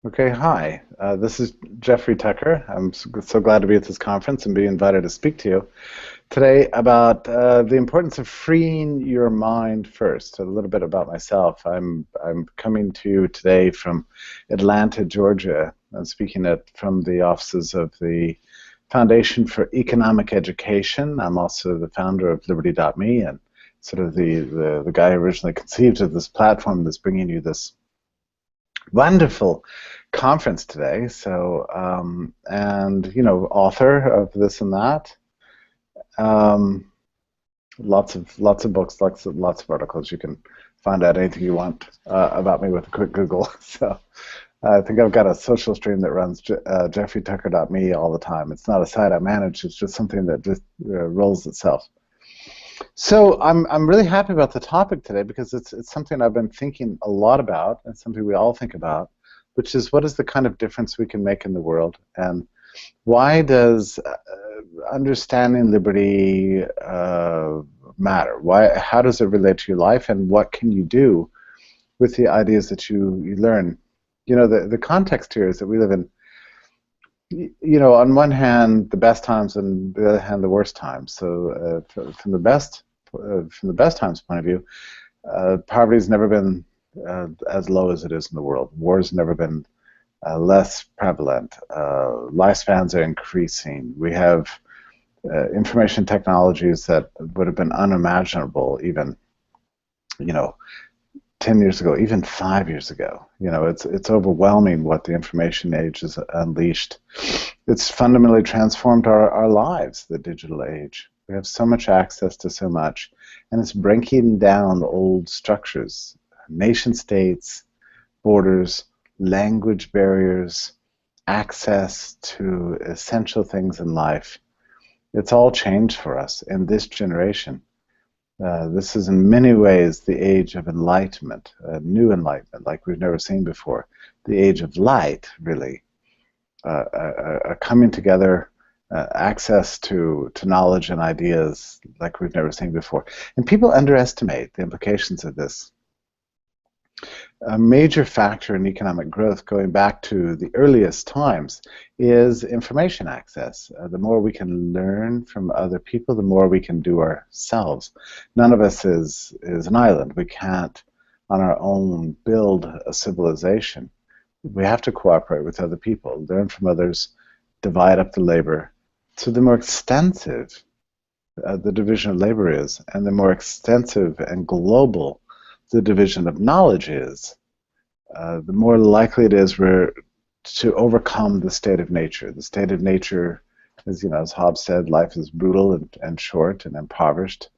Okay, hi. This is Jeffrey Tucker. I'm so glad to be at this conference and be invited to speak to you today about the importance of freeing your mind first. A little bit about myself. I'm coming to you today from Atlanta, Georgia. I'm speaking from the offices of the Foundation for Economic Education. I'm also the founder of Liberty.me and sort of the guy who originally conceived of this platform that's bringing you this wonderful conference today. So, and author of this and that. Um, lots of books, lots of articles. You can find out anything you want about me with a quick Google. So, I think I've got a social stream that runs jeffreytucker.me all the time. It's not a site I manage. It's just something that just rolls itself. So I'm really happy about the topic today because it's something I've been thinking a lot about and something we all think about, which is what is the kind of difference we can make in the world, and why does understanding liberty matter? How does it relate to your life, and what can you do with the ideas that you learn? The context here is that we live in, on one hand, the best times, and the other hand, the worst times. So, from the best times point of view, poverty's never been as low as it is in the world. War's never been less prevalent. Lifespans are increasing. We have information technologies that would have been unimaginable even, you know, 10 years ago, even 5 years ago. It's overwhelming what the information age has unleashed. It's fundamentally transformed our lives, the digital age. We have so much access to so much, and it's breaking down old structures, nation states, borders, language barriers, access to essential things in life. It's all changed for us in this generation. This is in many ways the age of enlightenment, new enlightenment like we've never seen before. The age of light, really. A coming together, access to knowledge and ideas like we've never seen before. And people underestimate the implications of this. A major factor in economic growth, going back to the earliest times, is information access. The more we can learn from other people, the more we can do ourselves. None of us is an island. We can't, on our own, build a civilization. We have to cooperate with other people, learn from others, divide up the labor. So the more extensive the division of labor is, and the more extensive and global the division of knowledge is, the more likely it is we're to overcome the state of nature. The state of nature is, as Hobbes said, life is brutal and short and impoverished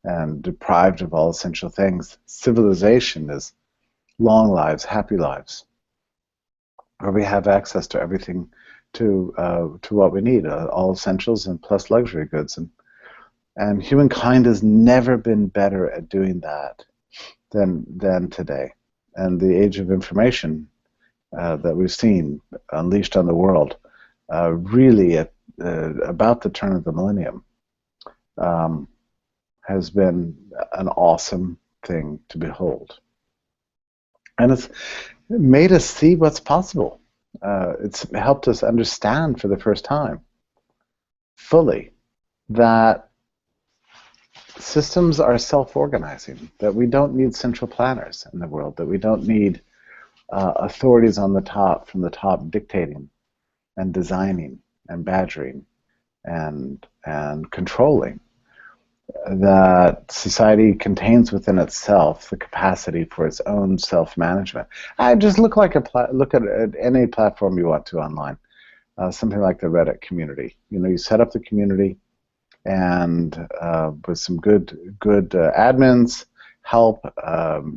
and deprived of all essential things. Civilization is long lives, happy lives, where we have access to everything, to what we need, all essentials and plus luxury goods. And humankind has never been better at doing that than today. And the age of information that we've seen unleashed on the world, really at about the turn of the millennium, has been an awesome thing to behold. And it's made us see what's possible. It's helped us understand for the first time fully that systems are self-organizing, that we don't need central planners in the world, that we don't need authorities on the top, from the top, dictating and designing and badgering and controlling. That society contains within itself the capacity for its own self-management. I just look at any platform you want to online, something like the Reddit community. You set up the community, and with some good admins help,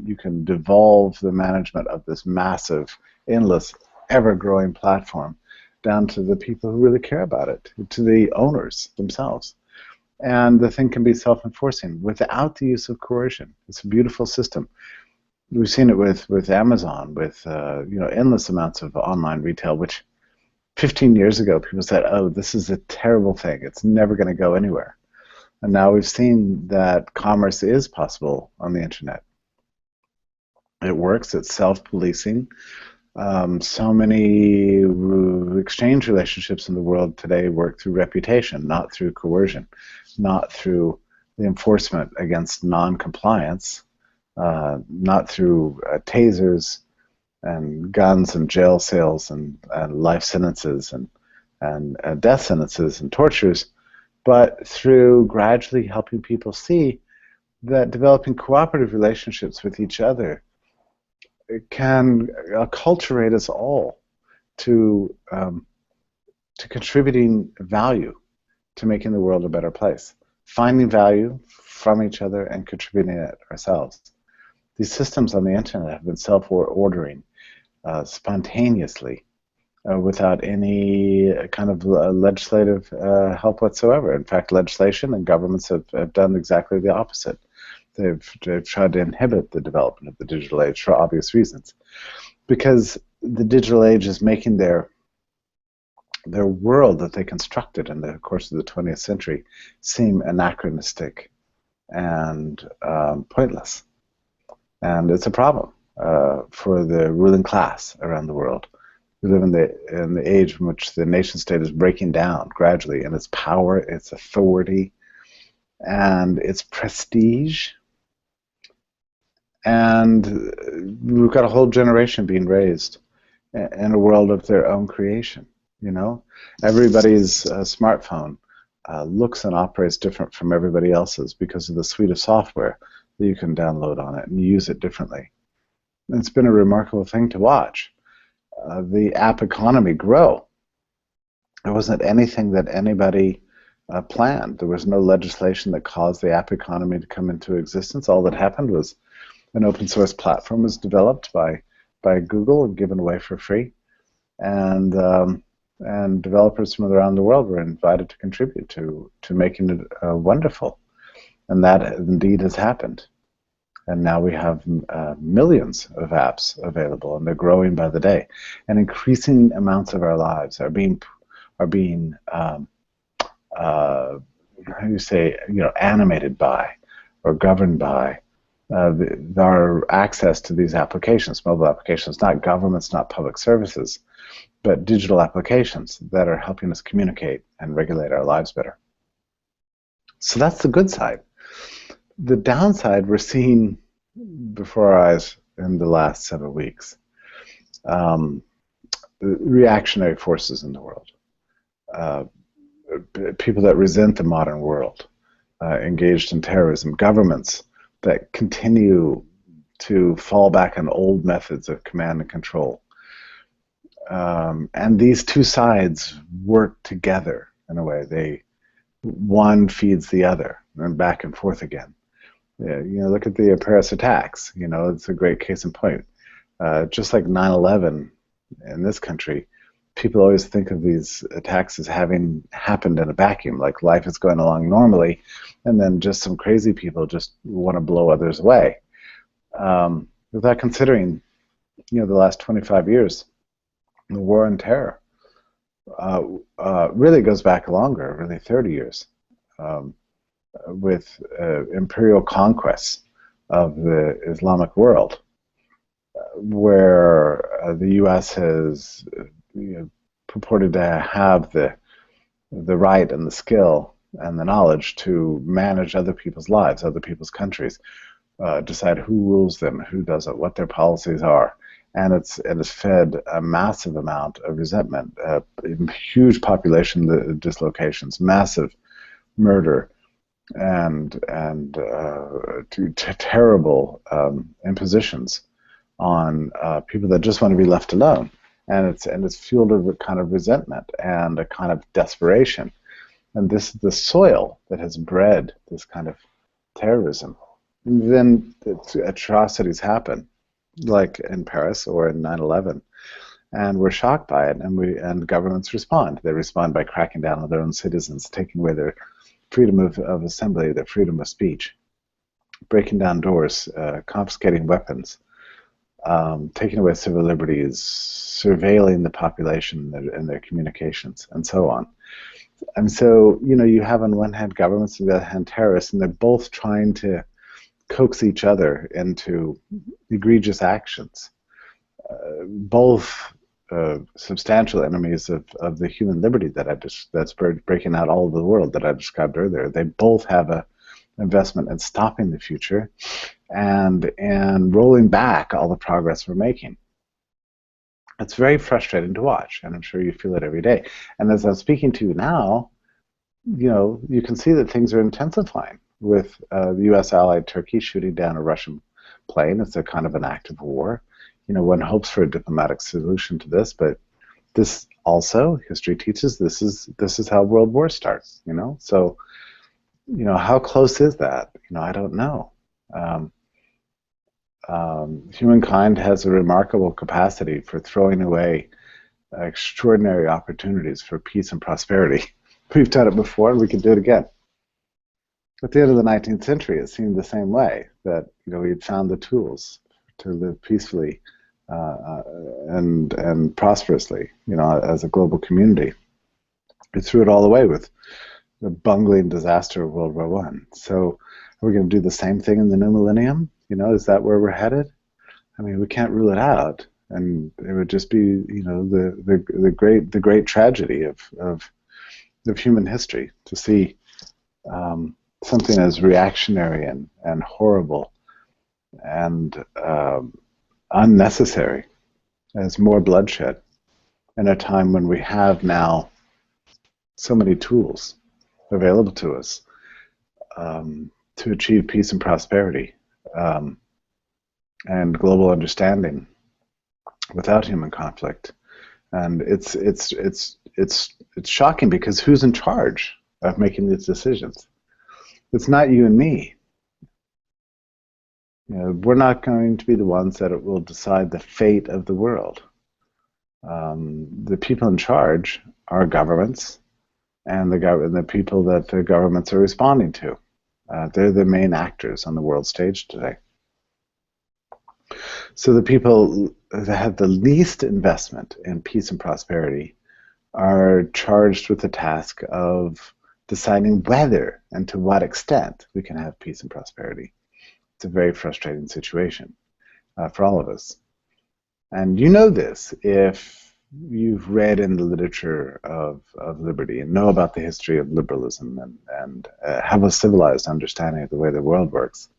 you can devolve the management of this massive, endless, ever-growing platform down to the people who really care about it, to the owners themselves. And the thing can be self-enforcing without the use of coercion. It's a beautiful system. We've seen it with Amazon, with endless amounts of online retail, which 15 years ago, people said, oh, this is a terrible thing. It's never going to go anywhere. And now we've seen that commerce is possible on the internet. It works. It's self-policing. So many exchange relationships in the world today work through reputation, not through coercion, not through the enforcement against non-compliance, not through tasers and guns and jail cells and life sentences and death sentences and tortures, but through gradually helping people see that developing cooperative relationships with each other can acculturate us all to contributing value to making the world a better place, finding value from each other and contributing it ourselves. These systems on the internet have been self-ordering spontaneously without any kind of legislative help whatsoever. In fact, legislation and governments have done exactly the opposite. They've tried to inhibit the development of the digital age for obvious reasons, because the digital age is making their world that they constructed in the course of the 20th century seem anachronistic and pointless. And it's a problem for the ruling class around the world. We live in the age in which the nation state is breaking down gradually in its power, its authority, and its prestige. And we've got a whole generation being raised in a world of their own creation. You know, everybody's smartphone looks and operates different from everybody else's because of the suite of software that you can download on it and use it differently. And it's been a remarkable thing to watch. The app economy grow. It wasn't anything that anybody planned. There was no legislation that caused the app economy to come into existence. All that happened was an open source platform was developed by Google and given away for free, and developers from around the world were invited to contribute to making it wonderful, and that indeed has happened. And now we have millions of apps available, and they're growing by the day. And increasing amounts of our lives are being how do you say, animated by or governed by our access to these applications, mobile applications, not governments, not public services, but digital applications that are helping us communicate and regulate our lives better. So that's the good side. The downside we're seeing before our eyes in the last several weeks. Reactionary forces in the world. People that resent the modern world, engaged in terrorism, governments that continue to fall back on old methods of command and control. And these two sides work together in a way. One feeds the other, and back and forth again. Yeah, look at the Paris attacks. It's a great case in point. Just like 9/11 in this country, people always think of these attacks as having happened in a vacuum, like life is going along normally, and then just some crazy people just want to blow others away. Without considering, the last 25 years, the war on terror really goes back longer, really 30 years, with imperial conquests of the Islamic world, where the U.S. has purported to have the right and the skill and the knowledge to manage other people's lives, other people's countries, decide who rules them, who doesn't, what their policies are. And it's fed a massive amount of resentment, huge population dislocations, massive murder, and terrible impositions on people that just want to be left alone. And it's fueled a kind of resentment and a kind of desperation. And this is the soil that has bred this kind of terrorism. And then atrocities happen, like in Paris or in 9/11, and we're shocked by it, and governments respond. They respond by cracking down on their own citizens, taking away their freedom of assembly, their freedom of speech, breaking down doors, confiscating weapons, taking away civil liberties, surveilling the population and their communications, and so on. And so, you have on one hand governments, on the other hand terrorists, and they're both trying to coax each other into egregious actions. both substantial enemies of the human liberty that that's breaking out all over the world that I described earlier. They both have a investment in stopping the future and rolling back all the progress we're making. It's very frustrating to watch, and I'm sure you feel it every day. And as I'm speaking to you now, you can see that things are intensifying with the U.S. allied Turkey shooting down a Russian plane. It's a kind of an act of war. One hopes for a diplomatic solution to this, but this also, history teaches, this is how world war starts. So how close is that? I don't know. Humankind has a remarkable capacity for throwing away extraordinary opportunities for peace and prosperity. We've done it before, and we can do it again. At the end of the 19th century, it seemed the same way, that we had found the tools to live peacefully and prosperously, as a global community. We threw it all away with the bungling disaster of World War One. So, are we going to do the same thing in the new millennium? Is that where we're headed? I mean, we can't rule it out, and it would just be, the great tragedy of human history to see something as reactionary and horrible and unnecessary as more bloodshed in a time when we have now so many tools available to us to achieve peace and prosperity and global understanding without human conflict. And it's shocking, because who's in charge of making these decisions? It's not you and me. We're not going to be the ones that will decide the fate of the world. The people in charge are governments, and the people that the governments are responding to. They're the main actors on the world stage today. So the people that have the least investment in peace and prosperity are charged with the task of deciding whether and to what extent we can have peace and prosperity. It's a very frustrating situation for all of us. And you know this if you've read in the literature of liberty and know about the history of liberalism and have a civilized understanding of the way the world works.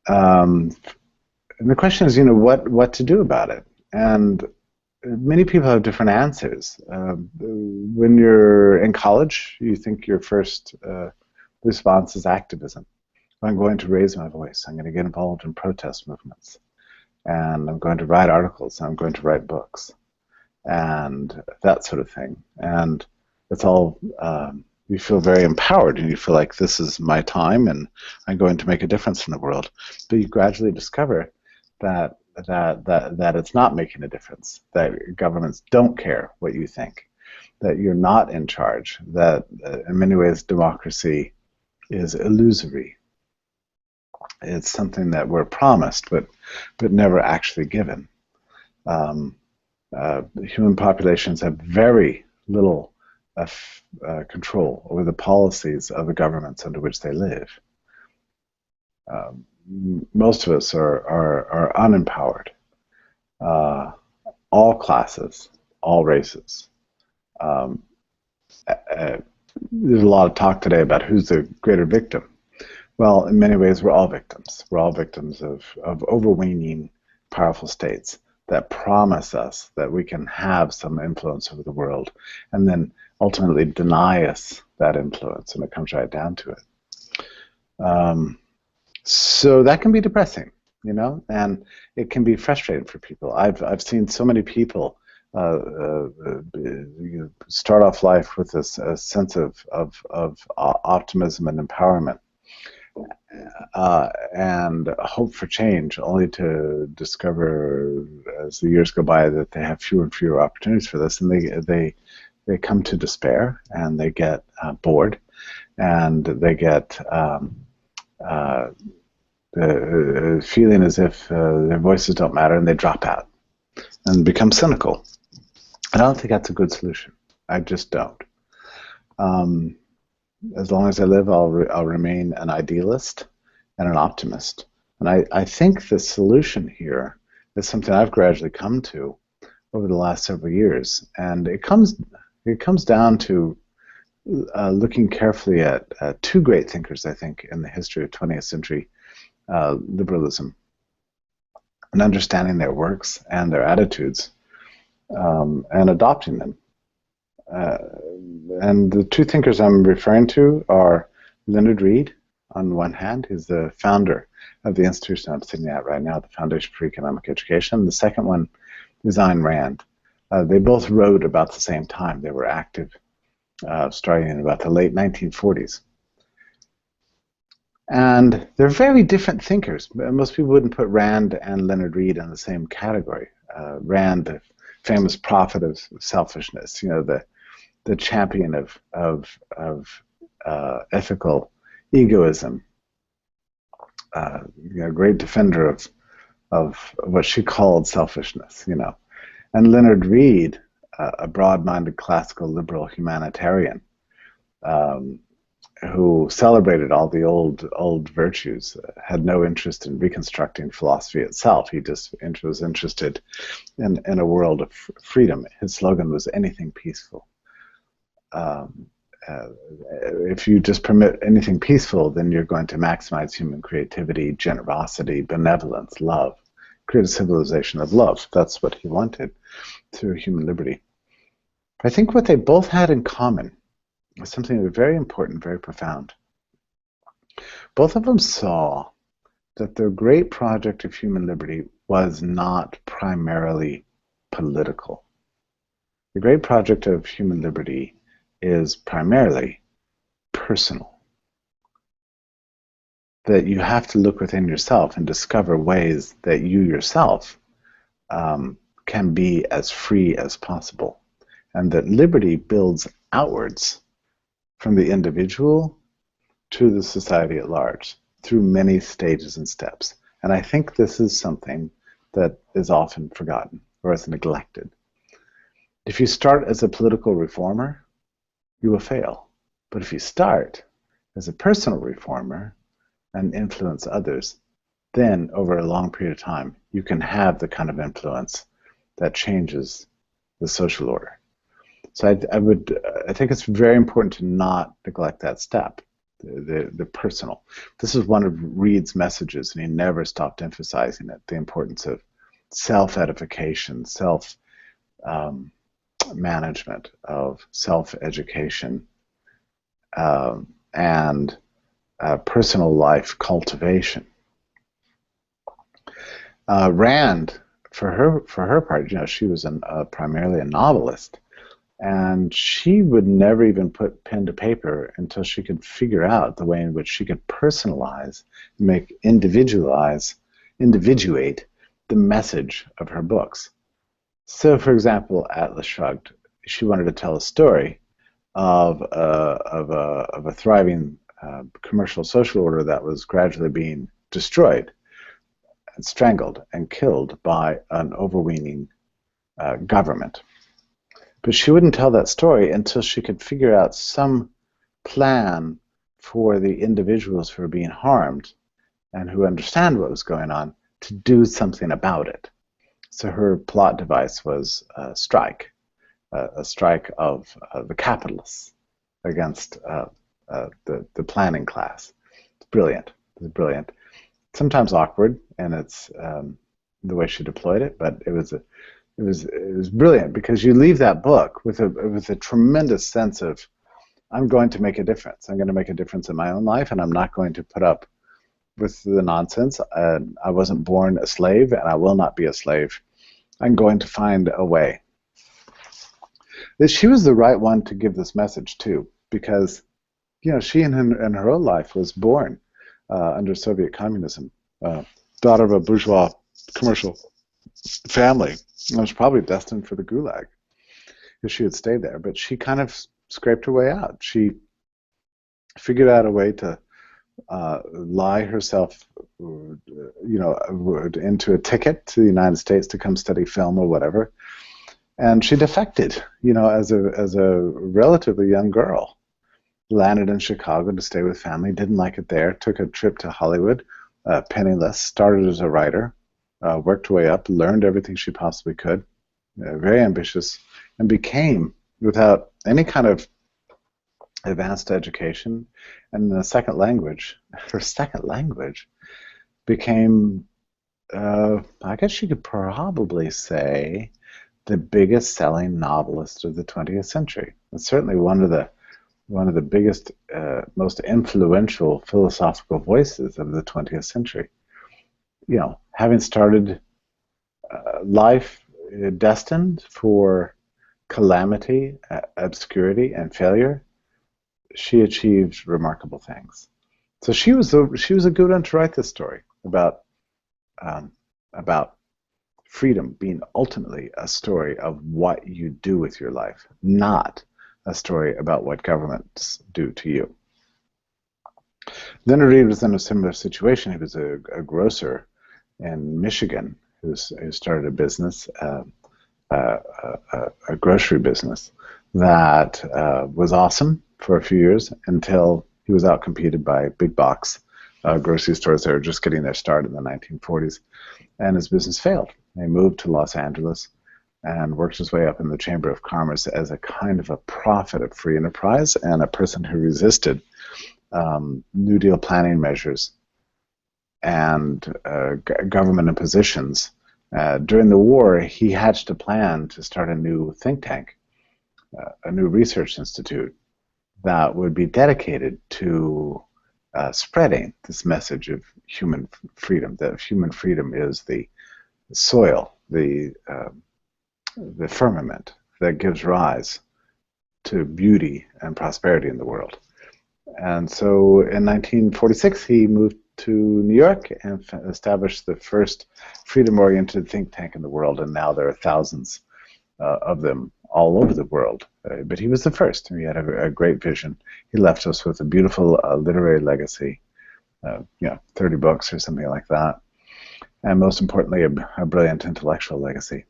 And the question is, what to do about it? And many people have different answers. When you're in college, you think your first response is activism. I'm going to raise my voice. I'm going to get involved in protest movements. And I'm going to write articles. I'm going to write books. And that sort of thing. And it's all, you feel very empowered, and you feel like this is my time and I'm going to make a difference in the world. But you gradually discover that it's not making a difference, that governments don't care what you think, that you're not in charge, that in many ways democracy is illusory. It's something that we're promised but never actually given. Human populations have very little control over the policies of the governments under which they live. Most of us are unempowered. All classes, all races. There's a lot of talk today about who's the greater victim. Well, in many ways, we're all victims. We're all victims of overweening, powerful states that promise us that we can have some influence over the world, and then ultimately deny us that influence, and it comes right down to it. So that can be depressing, and it can be frustrating for people. I've seen so many people start off life with this sense of optimism and empowerment, and hope for change, only to discover as the years go by that they have fewer and fewer opportunities for this, and they come to despair, and they get bored, and they get feeling as if their voices don't matter, and they drop out and become cynical. I don't think that's a good solution. I just don't. As long as I live, I'll remain an idealist and an optimist. And I think the solution here is something I've gradually come to over the last several years, and it comes down to looking carefully at two great thinkers, I think, in the history of 20th century liberalism, and understanding their works and their attitudes, and adopting them. Uh, and the two thinkers I'm referring to are Leonard Read, on one hand, who's the founder of the institution I'm sitting at right now, the Foundation for Economic Education. The second one is Ayn Rand. They both wrote about the same time. They were active starting in about the late 1940s. And they're very different thinkers. Most people wouldn't put Rand and Leonard Read in the same category. Rand, the famous prophet of selfishness, the champion of ethical egoism, great defender of what she called selfishness, And Leonard Read, a broad-minded classical liberal humanitarian, who celebrated all the old virtues, had no interest in reconstructing philosophy itself. He just was interested in a world of freedom. His slogan was anything peaceful. If you just permit anything peaceful, then you're going to maximize human creativity, generosity, benevolence, love, create a civilization of love. That's what he wanted through human liberty. I think what they both had in common was something very important, very profound. Both of them saw that the great project of human liberty was not primarily political. The great project of human liberty is primarily personal. That you have to look within yourself and discover ways that you yourself can be as free as possible. And that liberty builds outwards from the individual to the society at large through many stages and steps. And I think this is something that is often forgotten or is neglected. If you start as a political reformer, you will fail. But if you start as a personal reformer and influence others, then over a long period of time, you can have the kind of influence that changes the social order. So I think it's very important to not neglect that step, the personal. This is one of Read's messages, and he never stopped emphasizing it, the importance of self-edification, self-management, of self-education, and personal life cultivation. Rand, for her part, she was primarily a novelist. And she would never even put pen to paper until she could figure out the way in which she could personalize, individuate the message of her books. So, for example, Atlas Shrugged, she wanted to tell a story of a thriving commercial social order that was gradually being destroyed and strangled and killed by an overweening government. But she wouldn't tell that story until she could figure out some plan for the individuals who were being harmed and who understand what was going on to do something about it. So her plot device was a strike of the capitalists against the planning class. It's brilliant. It's brilliant. Sometimes awkward, and it's the way she deployed it, but it was brilliant, because you leave that book with a tremendous sense of, I'm going to make a difference. I'm going to make a difference in my own life, and I'm not going to put up with the nonsense. I wasn't born a slave, and I will not be a slave. I'm going to find a way. She was the right one to give this message too, because she in her own life was born under Soviet communism, daughter of a bourgeois commercial family. I was probably destined for the Gulag if she had stayed there. But she kind of scraped her way out. She figured out a way to lie herself, into a ticket to the United States to come study film or whatever. And she defected, as a relatively young girl. Landed in Chicago to stay with family, didn't like it there, took a trip to Hollywood, penniless, started as a writer, worked her way up, learned everything she possibly could, very ambitious, and became, without any kind of advanced education, and a second language, her second language became, I guess you could probably say, the biggest selling novelist of the 20th century. It's certainly one of the biggest, most influential philosophical voices of the 20th century. You know, having started life destined for calamity, obscurity, and failure, she achieved remarkable things. So she was a good one to write this story um, about freedom being ultimately a story of what you do with your life, not a story about what governments do to you. Leonard Read was in a similar situation. He was a grocer in Michigan who started a business, a grocery business that was awesome for a few years until he was outcompeted by big box grocery stores that were just getting their start in the 1940s, and his business failed. He moved to Los Angeles and worked his way up in the Chamber of Commerce as a kind of a prophet of free enterprise and a person who resisted New Deal planning measures and government impositions. During the war, he hatched a plan to start a new think tank, a new research institute that would be dedicated to spreading this message of human freedom, that human freedom is the soil, the firmament that gives rise to beauty and prosperity in the world. And so in 1946, he moved to New York and established the first freedom-oriented think tank in the world, and now there are thousands of them all over the world. But he was the first, and he had a great vision. He left us with a beautiful literary legacy, 30 books or something like that, and most importantly, a brilliant intellectual legacy.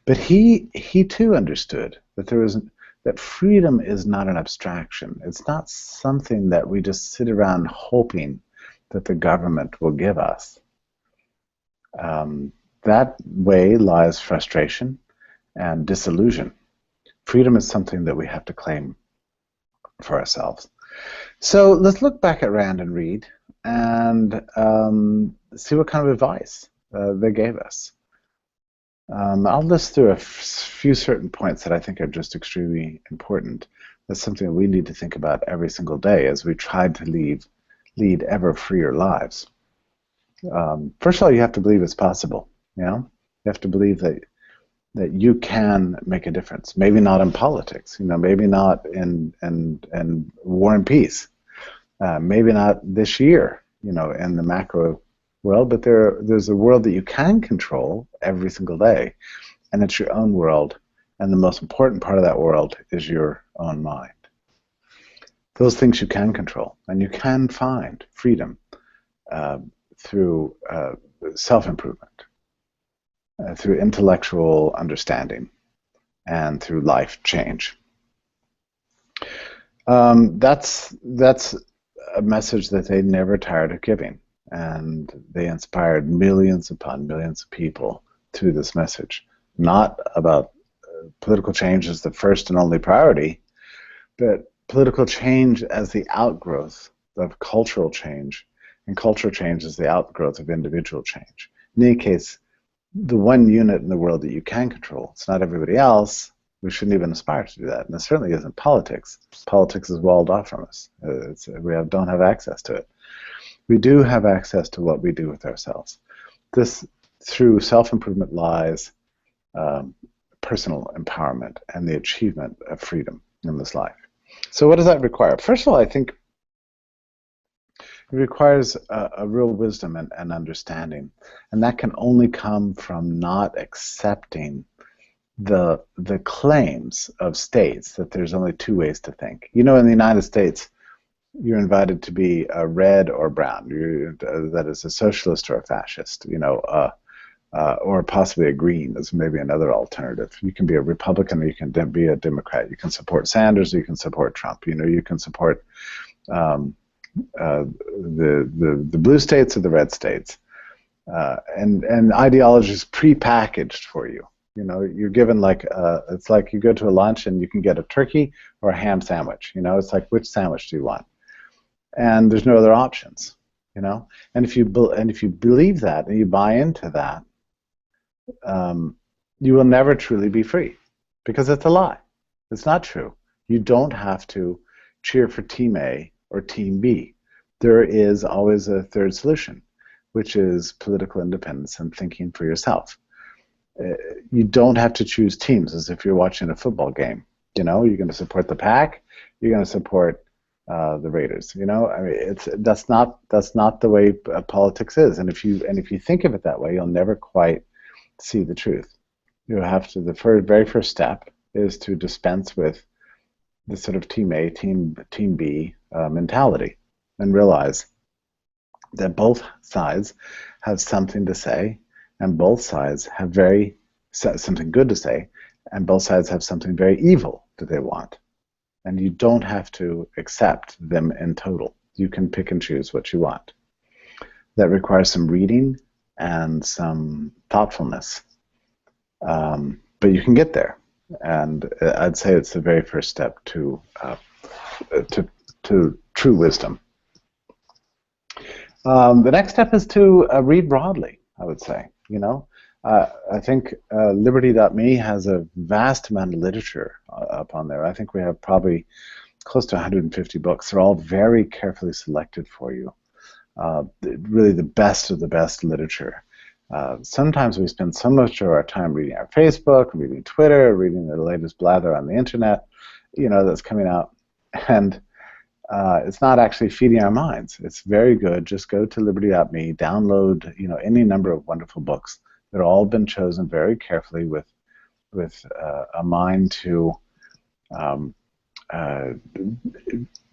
But he too understood that that freedom is not an abstraction. It's not something that we just sit around hoping that the government will give us. That way lies frustration and disillusion. Freedom is something that we have to claim for ourselves. So let's look back at Rand and Read and see what kind of advice they gave us. I'll list through a few certain points that I think are just extremely important. That's something we need to think about every single day as we try to lead ever freer lives. First of all, you have to believe it's possible. You have to believe that you can make a difference. Maybe not in politics. Maybe not in war and peace. Maybe not this year. In the macro world, but there's a world that you can control every single day, and it's your own world, and the most important part of that world is your own mind. Those things you can control, and you can find freedom through self-improvement, through intellectual understanding, and through life change. That's a message that they never tired of giving. And they inspired millions upon millions of people through this message. Not about political change as the first and only priority, but political change as the outgrowth of cultural change, and cultural change as the outgrowth of individual change. In any case, the one unit in the world that you can control, it's not everybody else. We shouldn't even aspire to do that. And it certainly isn't politics. Politics is walled off from us. We don't have access to it. We do have access to what we do with ourselves. This, through self-improvement, lies personal empowerment and the achievement of freedom in this life. So what does that require? First of all, I think it requires a real wisdom and understanding, and that can only come from not accepting the claims of states that there's only two ways to think. In the United States, you're invited to be a red or brown. That is a socialist or a fascist, or possibly a green is maybe another alternative. You can be a Republican or you can be a Democrat. You can support Sanders or you can support Trump. You can support the blue states or the red states. And ideology is pre-packaged for you. You know, you're given like it's like you go to a lunch and you can get a turkey or a ham sandwich. You know, it's like which sandwich do you want? And there's no other options. You know, and if you believe that and you buy into that, um, you will never truly be free because it's a lie. It's not true. You don't have to cheer for Team A or Team B. There is always a third solution, which is political independence and thinking for yourself. You don't have to choose teams as if you're watching a football game. You know, you're going to support the Pack, you're going to support the Raiders. You know, I mean, that's not the way politics is. And if you think of it that way, you'll never quite see the truth. You have to. Very first step is to dispense with the sort of Team A, Team B mentality, and realize that both sides have something to say, and both sides have something good to say, and both sides have something very evil that they want. And you don't have to accept them in total. You can pick and choose what you want. That requires some reading and some thoughtfulness. But you can get there. And I'd say it's the very first step to true wisdom. The next step is to read broadly, I would say. You know, I think Liberty.me has a vast amount of literature up on there. I think we have probably close to 150 books. They're all very carefully selected for you. Really the best of the best literature. Sometimes we spend so much of our time reading our Facebook, reading Twitter, reading the latest blather on the internet, you know, that's coming out. And it's not actually feeding our minds. It's very good. Just go to Liberty.me, download, you know, any number of wonderful books. They're all been chosen very carefully with a mind to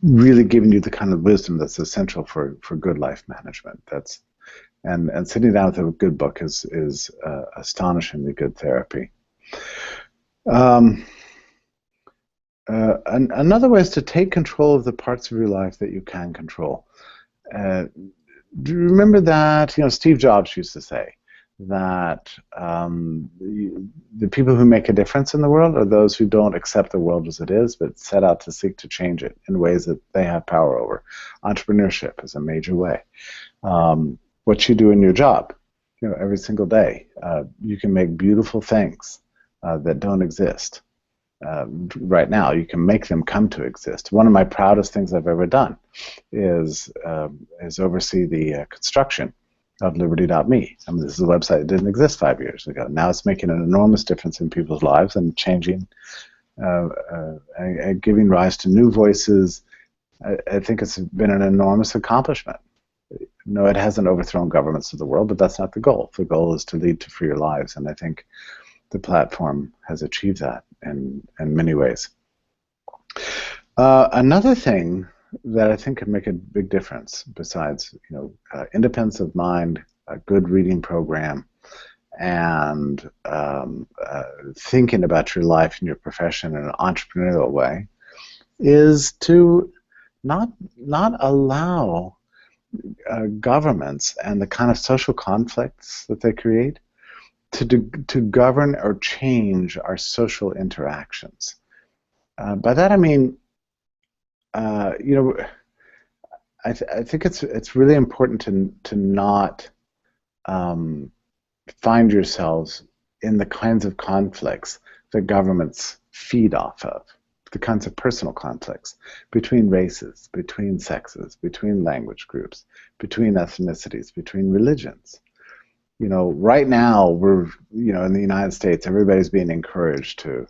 really giving you the kind of wisdom that's essential for good life management. And sitting down with a good book is astonishingly good therapy. Another way is to take control of the parts of your life that you can control. Do you remember that, you know, Steve Jobs used to say that the people who make a difference in the world are those who don't accept the world as it is, but set out to seek to change it in ways that they have power over. Entrepreneurship is a major way. What you do in your job, you know, every single day, you can make beautiful things that don't exist. Right now, you can make them come to exist. One of my proudest things I've ever done is oversee the construction of Liberty.me. I mean, this is a website that didn't exist 5 years ago. Now it's making an enormous difference in people's lives and changing, and giving rise to new voices. I think it's been an enormous accomplishment. No, it hasn't overthrown governments of the world, but that's not the goal. The goal is to lead to freer lives, and I think the platform has achieved that in many ways. Another thing that I think could make a big difference, besides, you know, independence of mind, a good reading program, and thinking about your life and your profession in an entrepreneurial way, is to not allow governments and the kind of social conflicts that they create to govern or change our social interactions. By that I mean, you know, I think it's really important to not find yourselves in the kinds of conflicts that governments feed off of, the kinds of personal conflicts between races, between sexes, between language groups, between ethnicities, between religions. You know, right now we're, you know, in the United States, everybody's being encouraged to,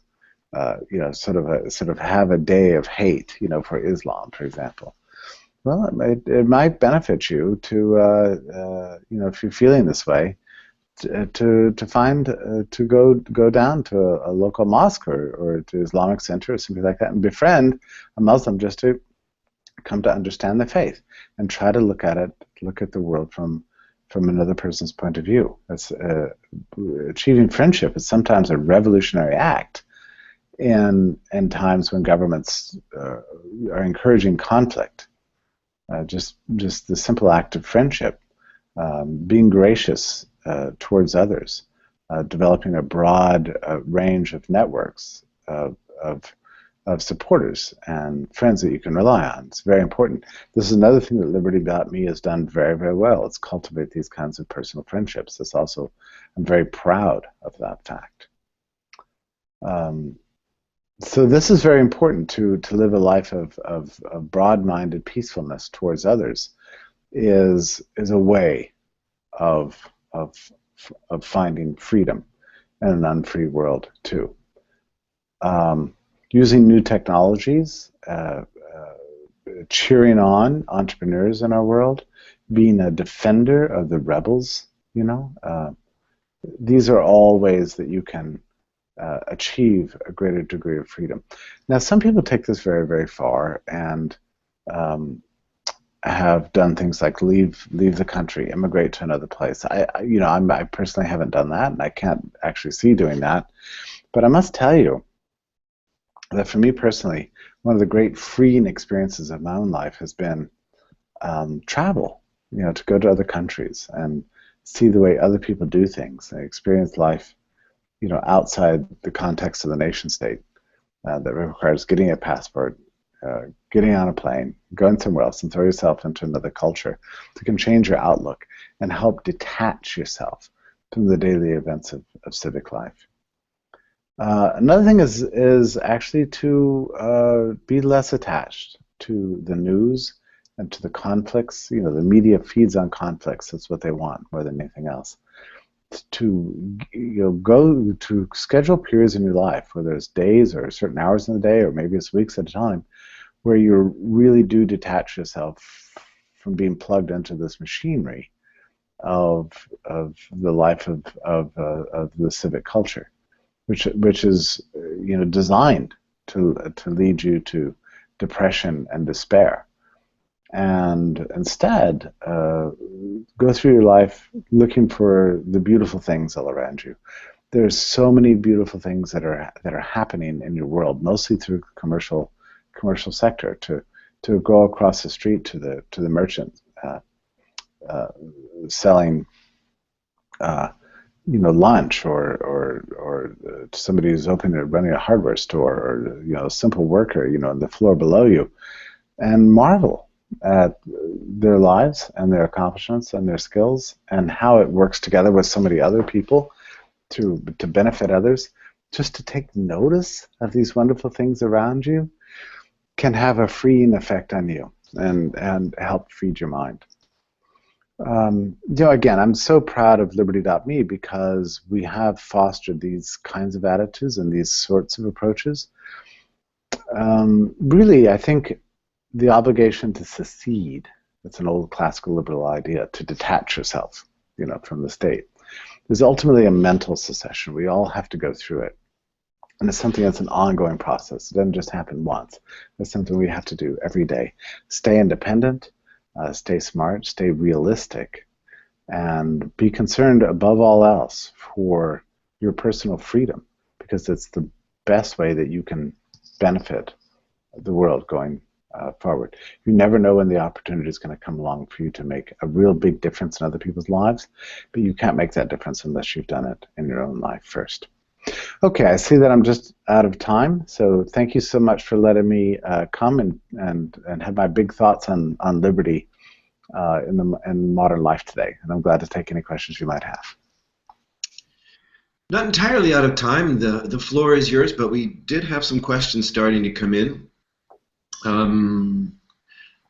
you know, sort of have a day of hate, you know, for Islam, for example. Well, it might benefit you to, you know, if you're feeling this way, to go down to a local mosque or to Islamic center or something like that and befriend a Muslim just to come to understand the faith and try to look at the world from another person's point of view. That's achieving friendship is sometimes a revolutionary act in times when governments are encouraging conflict. Just the simple act of friendship being gracious towards others, developing a broad range of networks of of supporters and friends that you can rely on. It's very important. This is another thing that Liberty.me has done very, very well. It's cultivate these kinds of personal friendships. It's also, I'm very proud of that fact. Um, so this is very important to live a life of broad-minded peacefulness towards others is a way of, of, of finding freedom in an unfree world too. Using new technologies, cheering on entrepreneurs in our world, being a defender of the rebels, you know, these are all ways that you can achieve a greater degree of freedom. Now, some people take this very, very far and have done things like leave the country, immigrate to another place. I personally haven't done that, and I can't actually see doing that. But I must tell you that for me personally, one of the great freeing experiences of my own life has been travel, to go to other countries and see the way other people do things and experience life, outside the context of the nation state that requires getting a passport, getting on a plane, going somewhere else and throw yourself into another culture that can change your outlook and help detach yourself from the daily events of civic life. Another thing is actually to be less attached to the news and to the conflicts. The media feeds on conflicts. That's what they want more than anything else. To go to schedule periods in your life, whether it's days or certain hours in the day, or maybe it's weeks at a time, where you really do detach yourself from being plugged into this machinery of the life of the civic culture, which is designed to lead you to depression and despair, and instead go through your life looking for the beautiful things all around you. There's so many beautiful things that are happening in your world, mostly through commercial sector. To go across the street to the merchant selling lunch, or to somebody who's running a hardware store, or a simple worker on the floor below you, and marvel at their lives and their accomplishments and their skills and how it works together with so many other people to benefit others. Just to take notice of these wonderful things around you can have a freeing effect on you and help feed your mind. Again, I'm so proud of Liberty.me because we have fostered these kinds of attitudes and these sorts of approaches. Really, I think the obligation to secede, it's an old classical liberal idea, to detach yourself, from the state, is ultimately a mental secession. We all have to go through it. And it's something that's an ongoing process. It doesn't just happen once. It's something we have to do every day. Stay independent, stay smart, stay realistic, and be concerned above all else for your personal freedom, because it's the best way that you can benefit the world going forward. You never know when the opportunity is going to come along for you to make a real big difference in other people's lives, but you can't make that difference unless you've done it in your own life first. Okay, I see that I'm just out of time, so thank you so much for letting me come and have my big thoughts on liberty in modern life today. And I'm glad to take any questions you might have. Not entirely out of time. The floor is yours, but we did have some questions starting to come in.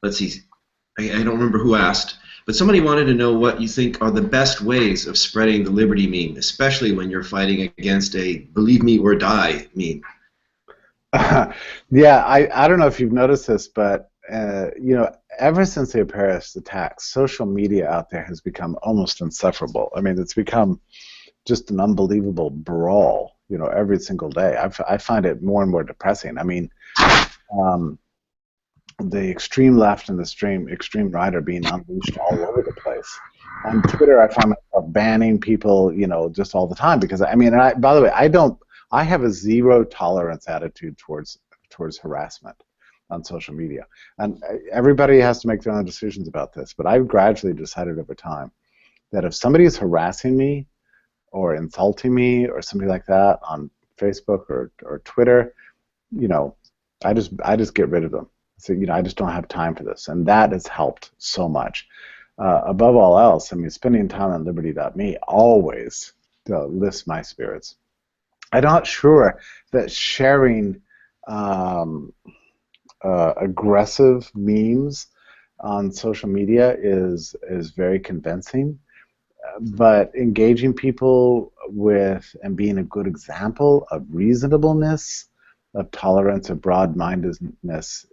Let's see. I don't remember who asked, but somebody wanted to know what you think are the best ways of spreading the Liberty meme, especially when you're fighting against a believe me or die meme. Yeah, I don't know if you've noticed this, but ever since the Paris attacks, social media out there has become almost insufferable. I mean, it's become just an unbelievable brawl, every single day. I find it more and more depressing. I mean, the extreme left and the extreme right are being unleashed all over the place. On Twitter, I find myself banning people, just all the time, because by the way, I have a zero tolerance attitude towards harassment on social media, and everybody has to make their own decisions about this. But I've gradually decided over time that if somebody is harassing me or insulting me or something like that on Facebook or Twitter, you know, I just get rid of them. So, I just don't have time for this, and that has helped so much. Above all else, I mean, spending time on Liberty.me always lifts my spirits. I'm not sure that sharing um, aggressive memes on social media is very convincing, but engaging people with and being a good example of reasonableness, of tolerance, of broad-mindedness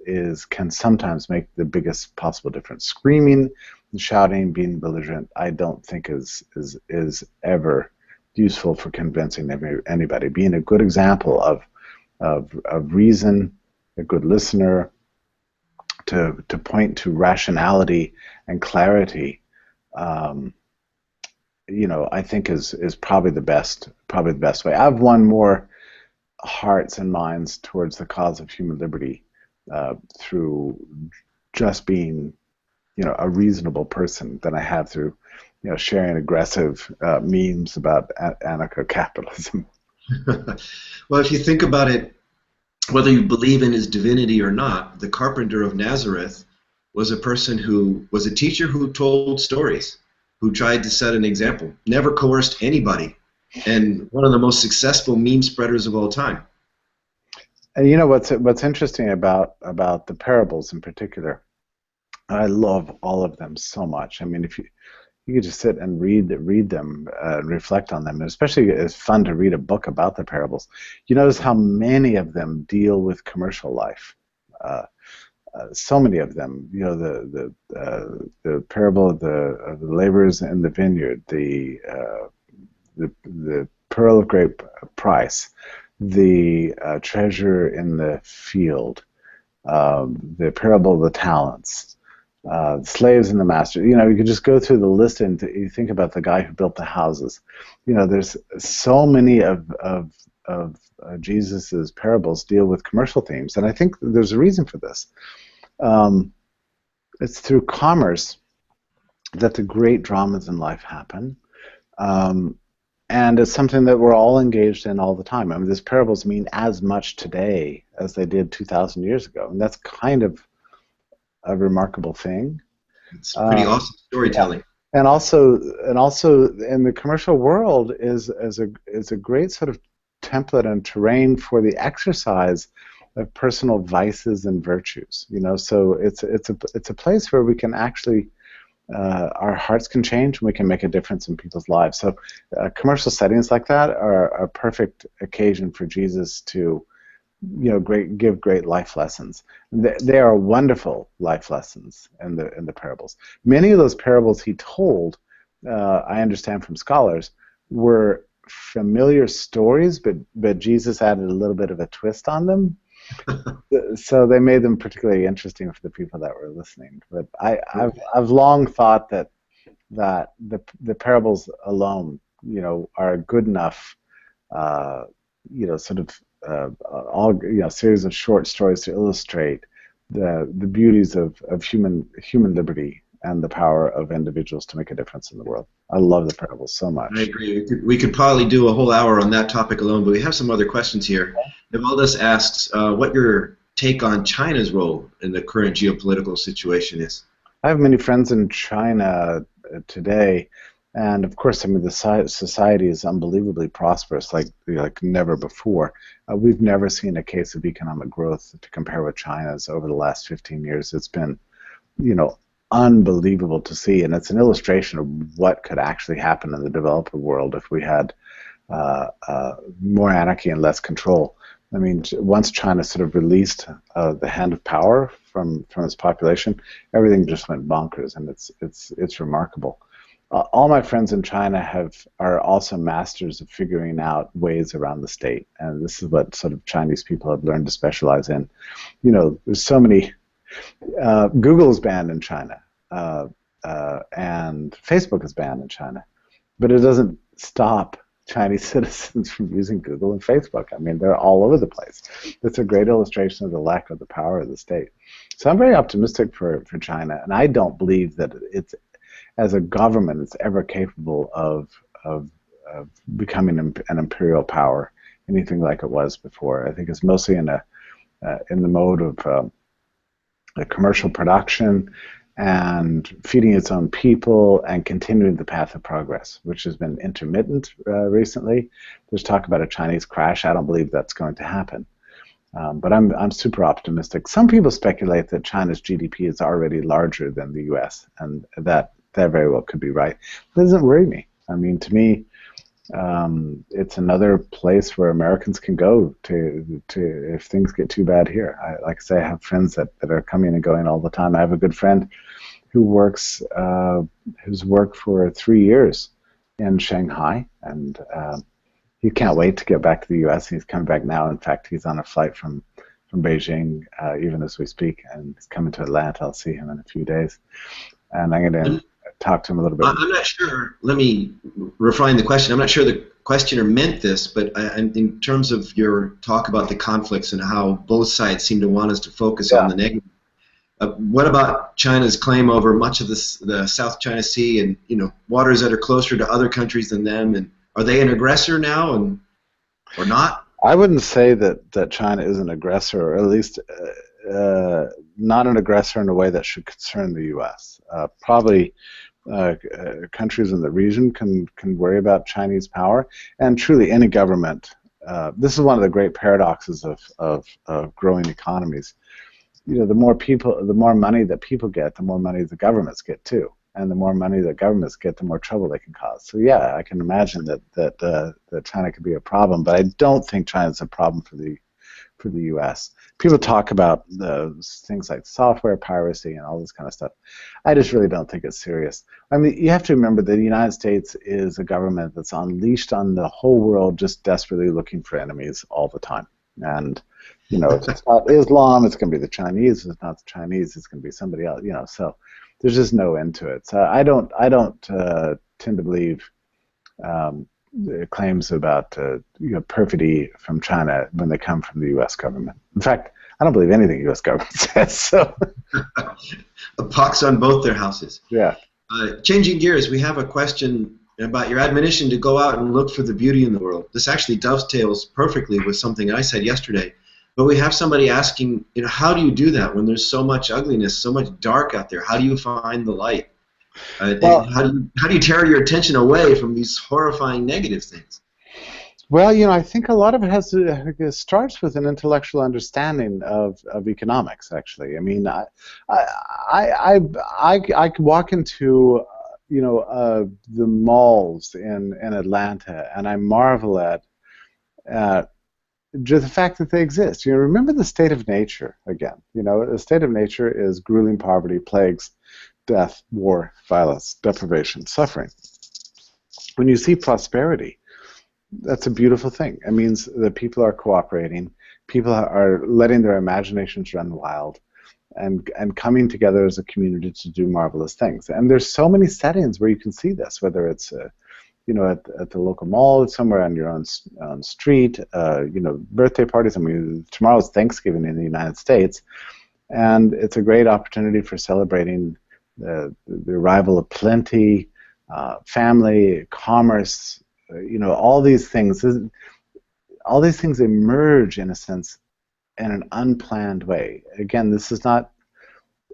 can sometimes make the biggest possible difference. Screaming, shouting, being belligerent, I don't think is ever useful for convincing anybody. Being a good example of reason, a good listener, to point to rationality and clarity. Um, I think is probably the best way. I've won more hearts and minds towards the cause of human liberty through just being, a reasonable person than I have through, sharing aggressive memes about anarcho-capitalism. Well, if you think about it, whether you believe in his divinity or not, the carpenter of Nazareth was a person who was a teacher who told stories, who tried to set an example, never coerced anybody, and one of the most successful meme spreaders of all time. And what's interesting about the parables in particular, I love all of them so much. I mean, if you could just sit and read them and reflect on them, and especially it's fun to read a book about the parables. You notice how many of them deal with commercial life. So many of them, the parable of the laborers in the vineyard, the pearl of great price, the treasure in the field, the parable of the talents, slaves and the master. You could just go through the list and you think about the guy who built the houses. There's so many of Jesus's parables deal with commercial themes, and I think there's a reason for this. It's through commerce that the great dramas in life happen. And it's something that we're all engaged in all the time. I mean, these parables mean as much today as they did 2,000 years ago, and that's kind of a remarkable thing. It's pretty awesome storytelling. And also in the commercial world is a great sort of template and terrain for the exercise of personal vices and virtues. So it's a place where we can actually our hearts can change and we can make a difference in people's lives. So commercial settings like that are a perfect occasion for Jesus to give great life lessons. They are wonderful life lessons in the parables. Many of those parables he told, I understand from scholars, were familiar stories, but Jesus added a little bit of a twist on them. So they made them particularly interesting for the people that were listening. But I've long thought that the parables alone, are a good enough, sort of all series of short stories to illustrate the beauties of human liberty and the power of individuals to make a difference in the world. I love the parables so much. I agree. We could probably do a whole hour on that topic alone, but we have some other questions here. Evaldus asks what your take on China's role in the current geopolitical situation is. I have many friends in China today, and of course, I mean, the society is unbelievably prosperous, like never before. We've never seen a case of economic growth to compare with China's over the last 15 years. It's been, unbelievable to see, and it's an illustration of what could actually happen in the developed world if we had more anarchy and less control. I mean, once China sort of released the hand of power from its population, everything just went bonkers, and it's remarkable. All my friends in China are also masters of figuring out ways around the state, and this is what sort of Chinese people have learned to specialize in. There's so many. Google is banned in China, and Facebook is banned in China, but it doesn't stop Chinese citizens from using Google and Facebook. I mean, they're all over the place. It's a great illustration of the lack of the power of the state. So I'm very optimistic for China, and I don't believe that as a government that's ever capable of, of becoming an imperial power, anything like it was before. I think it's mostly in the mode of commercial production and feeding its own people and continuing the path of progress, which has been intermittent recently. There's talk about a Chinese crash. I don't believe that's going to happen. But I'm super optimistic. Some people speculate that China's GDP is already larger than the U.S., and that very well could be right. It doesn't worry me. I mean, to me, it's another place where Americans can go to if things get too bad here. Like I say, I have friends that are coming and going all the time. I have a good friend who works who's worked for 3 years in Shanghai, and he can't wait to get back to the U.S. He's coming back now. In fact, he's on a flight from Beijing even as we speak, and he's coming to Atlanta. I'll see him in a few days, and I'm going to talk to him a little bit. I'm not sure. Let me refine the question. I'm not sure the questioner meant this, but in terms of your talk about the conflicts and how both sides seem to want us to focus on the negative, what about China's claim over much of the South China Sea and waters that are closer to other countries than them? And are they an aggressor now, or not? I wouldn't say that China is an aggressor, or at least not an aggressor in a way that should concern the U.S. Probably countries in the region can worry about Chinese power, and truly any government. This is one of the great paradoxes of growing economies. The more people, the more money that people get, the more money the governments get too. And the more money that governments get, the more trouble they can cause. So yeah, I can imagine that China could be a problem, but I don't think China's a problem for the U.S. People talk about things like software piracy and all this kind of stuff. I just really don't think it's serious. I mean, you have to remember that the United States is a government that's unleashed on the whole world, just desperately looking for enemies all the time. And if it's not Islam, it's going to be the Chinese. If it's not the Chinese, it's going to be somebody else. So there's just no end to it. So I don't tend to believe claims about perfidy from China when they come from the U.S. government. In fact, I don't believe anything the U.S. government says. So a pox on both their houses. Yeah. Changing gears, we have a question about your admonition to go out and look for the beauty in the world. This actually dovetails perfectly with something I said yesterday. But we have somebody asking, how do you do that when there's so much ugliness, so much dark out there? How do you find the light? Well, how do you tear your attention away from these horrifying negative things? Well, I think a lot of it starts with an intellectual understanding of economics. Actually, I mean, I could walk into the malls in Atlanta, and I marvel at just the fact that they exist. Remember the state of nature again. The state of nature is grueling poverty, plagues, death, war, violence, deprivation, suffering. When you see prosperity, that's a beautiful thing. It means that people are cooperating, people are letting their imaginations run wild, and coming together as a community to do marvelous things. And there's so many settings where you can see this, whether it's at the local mall, somewhere on your own street, birthday parties. I mean, tomorrow's Thanksgiving in the United States, and it's a great opportunity for celebrating the arrival of plenty, family, commerce. All these things emerge in a sense in an unplanned way. Again,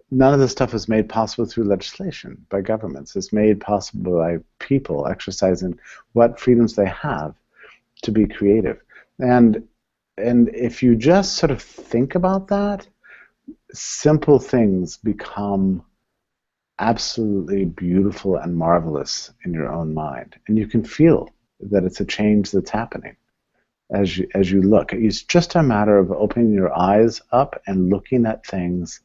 none of this stuff is made possible through legislation by governments. It's made possible by people exercising what freedoms they have to be creative. And if you just sort of think about that, simple things become absolutely beautiful and marvelous in your own mind. And you can feel that it's a change that's happening as you look. It's just a matter of opening your eyes up and looking at things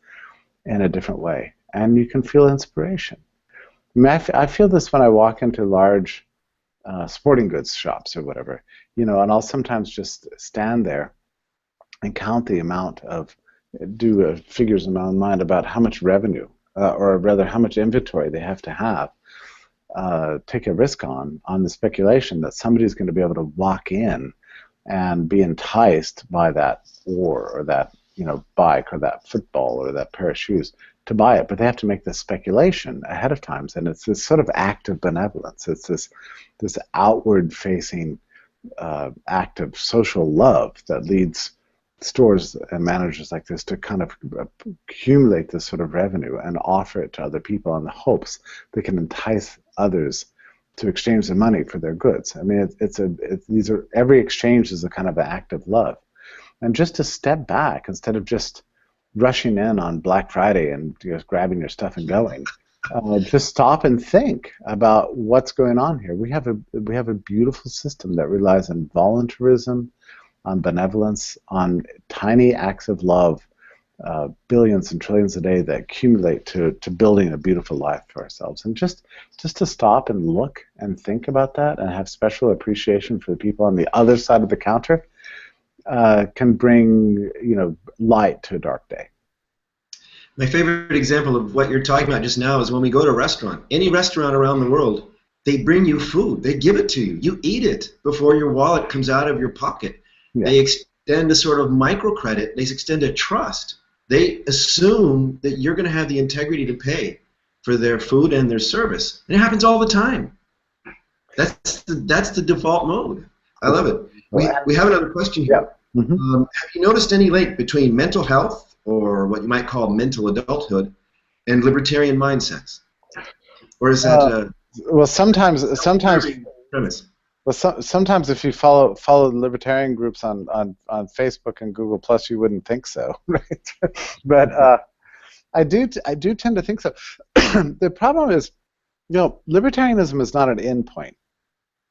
in a different way, and you can feel inspiration. I mean, I feel this when I walk into large sporting goods shops or whatever, and I'll sometimes just stand there and count the amount of, do figures in my own mind about how much revenue, or rather how much inventory they have to have, take a risk on the speculation that somebody's going to be able to walk in and be enticed by that ore or that bike or that football or that pair of shoes to buy it, but they have to make this speculation ahead of time, and it's this sort of act of benevolence. It's this outward facing act of social love that leads stores and managers like this to kind of accumulate this sort of revenue and offer it to other people in the hopes they can entice others to exchange the money for their goods. I mean, every exchange is a kind of an act of love. And just to step back instead of just rushing in on Black Friday and just grabbing your stuff and going, just stop and think about what's going on here. We have a beautiful system that relies on voluntarism, on benevolence, on tiny acts of love, billions and trillions a day that accumulate to building a beautiful life for ourselves. And just to stop and look and think about that and have special appreciation for the people on the other side of the counter can bring light to a dark day. My favorite example of what you're talking about just now is when we go to a restaurant. Any restaurant around the world, they bring you food. They give it to you. You eat it before your wallet comes out of your pocket. Yeah. They extend a sort of microcredit. They extend a trust. They assume that you're going to have the integrity to pay for their food and their service. And it happens all the time. That's the default mode. I love it. We have another question here. Yeah. Mm-hmm. Have you noticed any link between mental health, or what you might call mental adulthood, and libertarian mindsets? Or is that well, sometimes premise? Well, sometimes if you follow the libertarian groups on Facebook and Google Plus, you wouldn't think so, right? But I do tend to think so. The problem is, libertarianism is not an end point.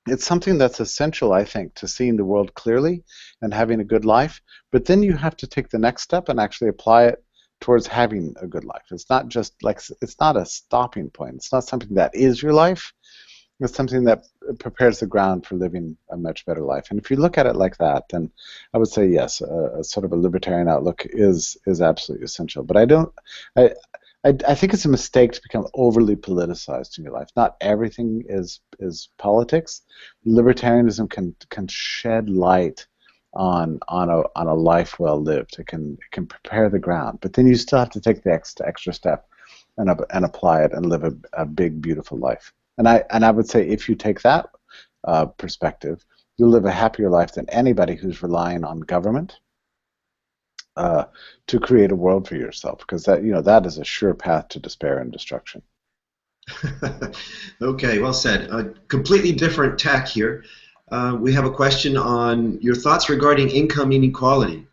It's something that's essential, I think, to seeing the world clearly and having a good life. But then you have to take the next step and actually apply it towards having a good life. It's not just it's not a stopping point. It's not something that is your life. It's something that prepares the ground for living a much better life. And if you look at it like that, then I would say yes, a sort of a libertarian outlook is absolutely essential. But I think it's a mistake to become overly politicized in your life. Not everything is politics. Libertarianism can shed light on a life well lived. It can prepare the ground, but then you still have to take the extra step and apply it and live a big, beautiful life. And I would say if you take that perspective, you'll live a happier life than anybody who's relying on government to create a world for yourself, because that is a sure path to despair and destruction. Okay, well said. A completely different tack here. We have a question on your thoughts regarding income inequality.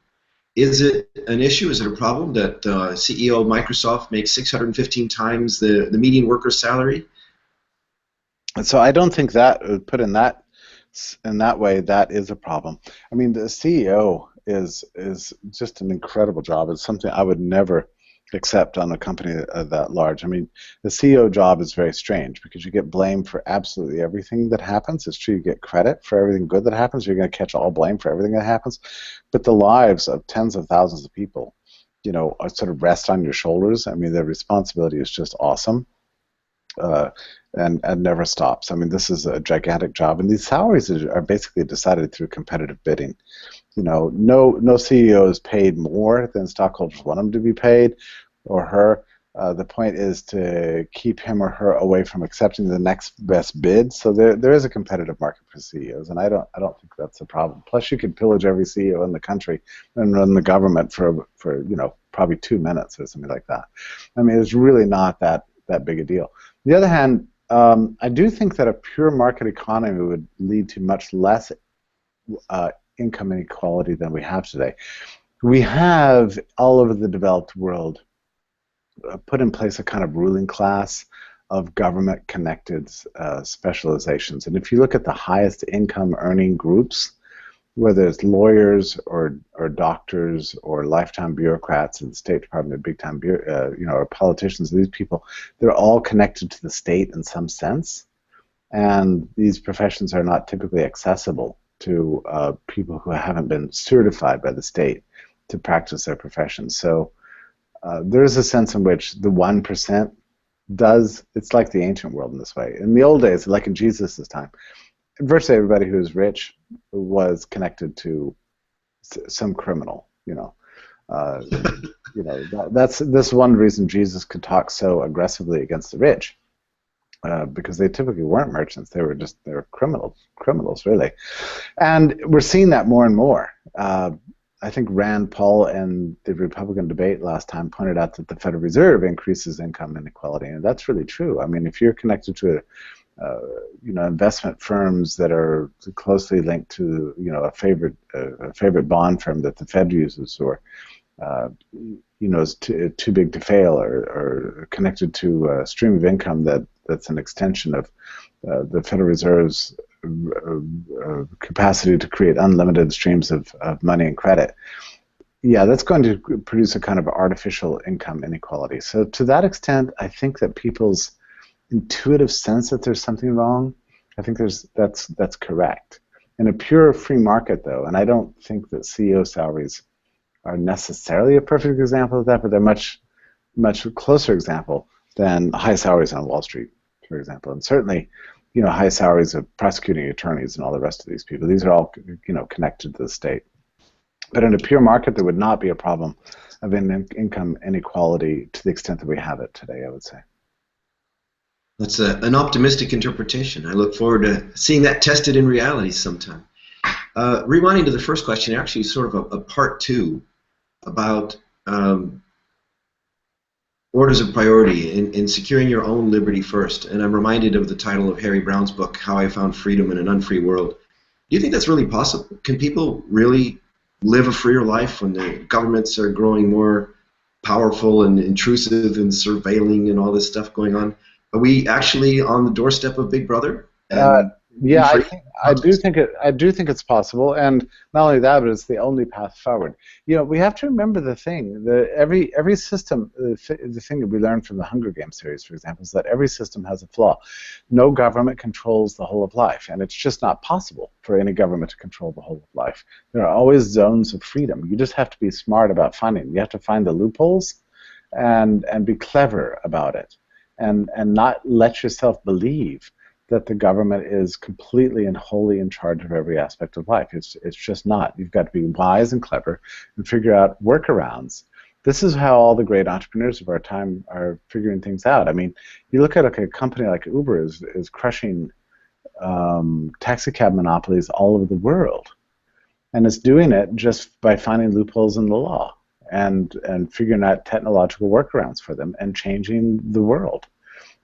Is it an issue? Is it a problem that CEO of Microsoft makes 615 times the median worker's salary? And so I don't think that, put in that way, that is a problem. I mean, the CEO is just an incredible job. It's something I would never accept on a company that large. I mean, the CEO job is very strange because you get blamed for absolutely everything that happens. It's true you get credit for everything good that happens. You're going to catch all blame for everything that happens. But the lives of tens of thousands of people, are sort of rest on your shoulders. I mean, the responsibility is just awesome. And never stops. I mean, this is a gigantic job, and these salaries are basically decided through competitive bidding. No CEO is paid more than stockholders want him to be paid, or her. The point is to keep him or her away from accepting the next best bid. So there is a competitive market for CEOs, and I don't think that's a problem. Plus, you could pillage every CEO in the country and run the government for probably 2 minutes or something like that. I mean, it's really not that big a deal. On the other hand, I do think that a pure market economy would lead to much less income inequality than we have today. We have, all over the developed world, put in place a kind of ruling class of government-connected specializations. And if you look at the highest income earning groups, whether it's lawyers or doctors or lifetime bureaucrats in the State Department, big-time or politicians, these people, they're all connected to the state in some sense, and these professions are not typically accessible to people who haven't been certified by the state to practice their profession. So there is a sense in which the 1% it's like the ancient world in this way. In the old days, like in Jesus' time, virtually everybody who was rich was connected to some criminal, Uh, that's one reason Jesus could talk so aggressively against the rich, because they typically weren't merchants. They were criminals really. And we're seeing that more and more. I think Rand Paul in the Republican debate last time pointed out that the Federal Reserve increases income inequality, and that's really true. I mean, if you're connected to investment firms that are closely linked to a favorite bond firm that the Fed uses, or is too big to fail, or connected to a stream of income that's an extension of the Federal Reserve's capacity to create unlimited streams of money and credit. Yeah, that's going to produce a kind of artificial income inequality. So to that extent, I think that people's intuitive sense that there's something wrong, I think that's correct. In a pure free market, though, and I don't think that CEO salaries are necessarily a perfect example of that, but they're much closer example than high salaries on Wall Street, for example, and certainly, high salaries of prosecuting attorneys and all the rest of these people. These are all, connected to the state. But in a pure market, there would not be a problem of income inequality to the extent that we have it today, I would say. That's an optimistic interpretation. I look forward to seeing that tested in reality sometime. Rewinding to the first question, actually sort of a part two about orders of priority in securing your own liberty first. And I'm reminded of the title of Harry Brown's book, How I Found Freedom in an Unfree World. Do you think that's really possible? Can people really live a freer life when the governments are growing more powerful and intrusive and surveilling and all this stuff going on? Are we actually on the doorstep of Big Brother? Yeah, I do think it's possible, and not only that, but it's the only path forward. We have to remember the thing that every system, the thing that we learned from the Hunger Games series, for example, is that every system has a flaw. No government controls the whole of life, and it's just not possible for any government to control the whole of life. There are always zones of freedom. You just have to be smart about finding them. You have to find the loopholes, and be clever about it, and not let yourself believe that the government is completely and wholly in charge of every aspect of life. It's just not. You've got to be wise and clever and figure out workarounds. This is how all the great entrepreneurs of our time are figuring things out. I mean, you look at a company like Uber is crushing taxi cab monopolies all over the world, and it's doing it just by finding loopholes in the law and figuring out technological workarounds for them and changing the world.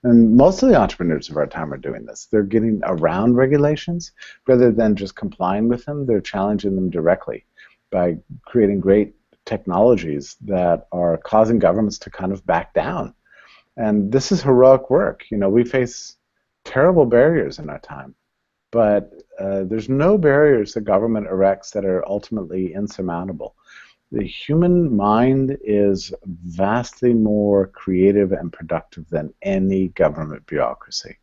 And most of the entrepreneurs of our time are doing this. They're getting around regulations rather than just complying with them. They're challenging them directly by creating great technologies that are causing governments to kind of back down. And this is heroic work. We face terrible barriers in our time, but there's no barriers the government erects that are ultimately insurmountable. The human mind is vastly more creative and productive than any government bureaucracy.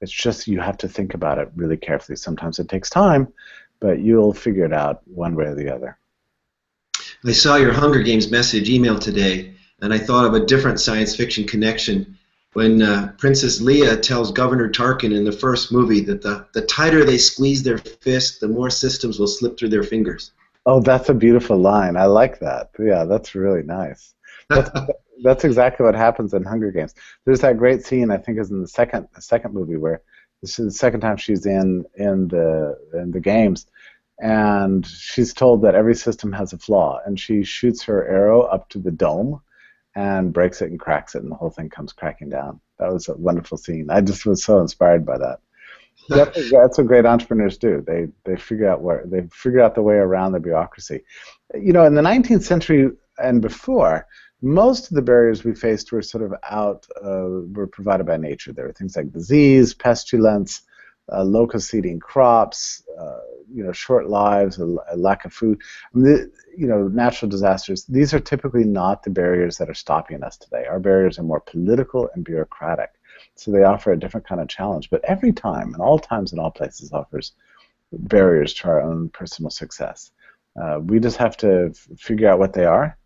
It's just you have to think about it really carefully. Sometimes it takes time, but you'll figure it out one way or the other. I saw your Hunger Games message email today, and I thought of a different science fiction connection when Princess Leia tells Governor Tarkin in the first movie that the tighter they squeeze their fist, the more systems will slip through their fingers. Oh, that's a beautiful line. I like that. Yeah, that's really nice. That's exactly what happens in Hunger Games. There's that great scene, I think, is in the second movie, where this is the second time she's in the games, and she's told that every system has a flaw, and she shoots her arrow up to the dome and breaks it and cracks it, and the whole thing comes cracking down. That was a wonderful scene. I just was so inspired by that. That's what great entrepreneurs do. They figure out the way around the bureaucracy. In the 19th century and before, most of the barriers we faced were sort of were provided by nature. There were things like disease, pestilence, locusts eating crops, short lives, a lack of food. I mean, natural disasters. These are typically not the barriers that are stopping us today. Our barriers are more political and bureaucratic. So they offer a different kind of challenge. But every time, and all times and all places, offers barriers to our own personal success. We just have to figure out what they are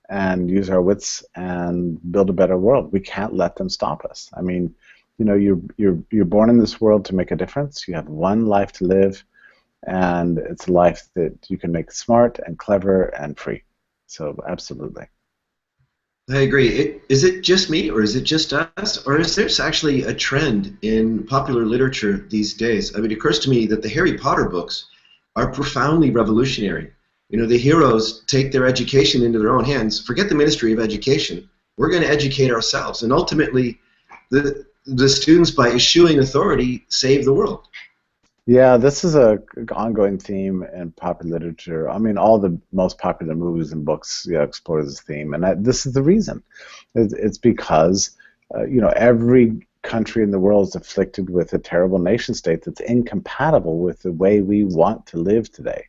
and use our wits and build a better world. We can't let them stop us. I mean, you're born in this world to make a difference. You have one life to live, and it's a life that you can make smart and clever and free. So absolutely. I agree. Is it just me, or is it just us, or is there actually a trend in popular literature these days? I mean, it occurs to me that the Harry Potter books are profoundly revolutionary. You know, the heroes take their education into their own hands. Forget the Ministry of Education. We're going to educate ourselves, and ultimately, the students, by eschewing authority, save the world. Yeah, this is a ongoing theme in popular literature. I mean, all the most popular movies and books, yeah, explore this theme, and this is the reason. It's because every country in the world is afflicted with a terrible nation state that's incompatible with the way we want to live today.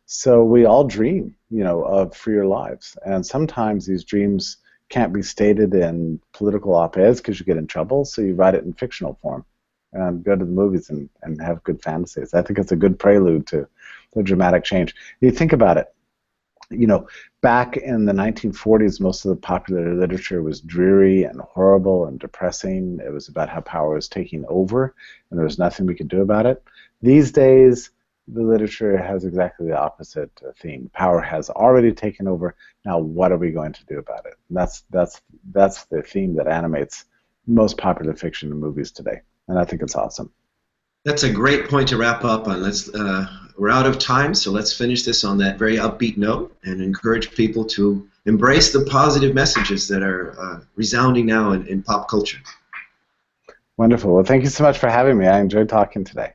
So we all dream, of freer lives, and sometimes these dreams can't be stated in political op-eds because you get in trouble. So you write it in fictional form, and go to the movies and have good fantasies. I think it's a good prelude to the dramatic change. You think about it. You know, back in the 1940s, most of the popular literature was dreary and horrible and depressing. It was about how power was taking over, and there was nothing we could do about it. These days, the literature has exactly the opposite theme. Power has already taken over. Now, what are we going to do about it? And that's the theme that animates most popular fiction and movies today, and I think it's awesome. That's a great point to wrap up on. We're out of time, so let's finish this on that very upbeat note and encourage people to embrace the positive messages that are resounding now in pop culture. Wonderful. Well, thank you so much for having me. I enjoyed talking today.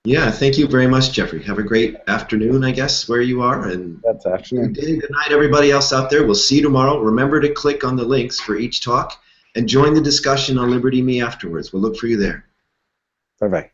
Yeah, thank you very much, Jeffrey. Have a great afternoon, I guess, where you are, and That's good afternoon. day, good night, everybody else out there. We'll see you tomorrow. Remember to click on the links for each talk and join the discussion on Liberty.me afterwards. We'll look for you there. Bye bye.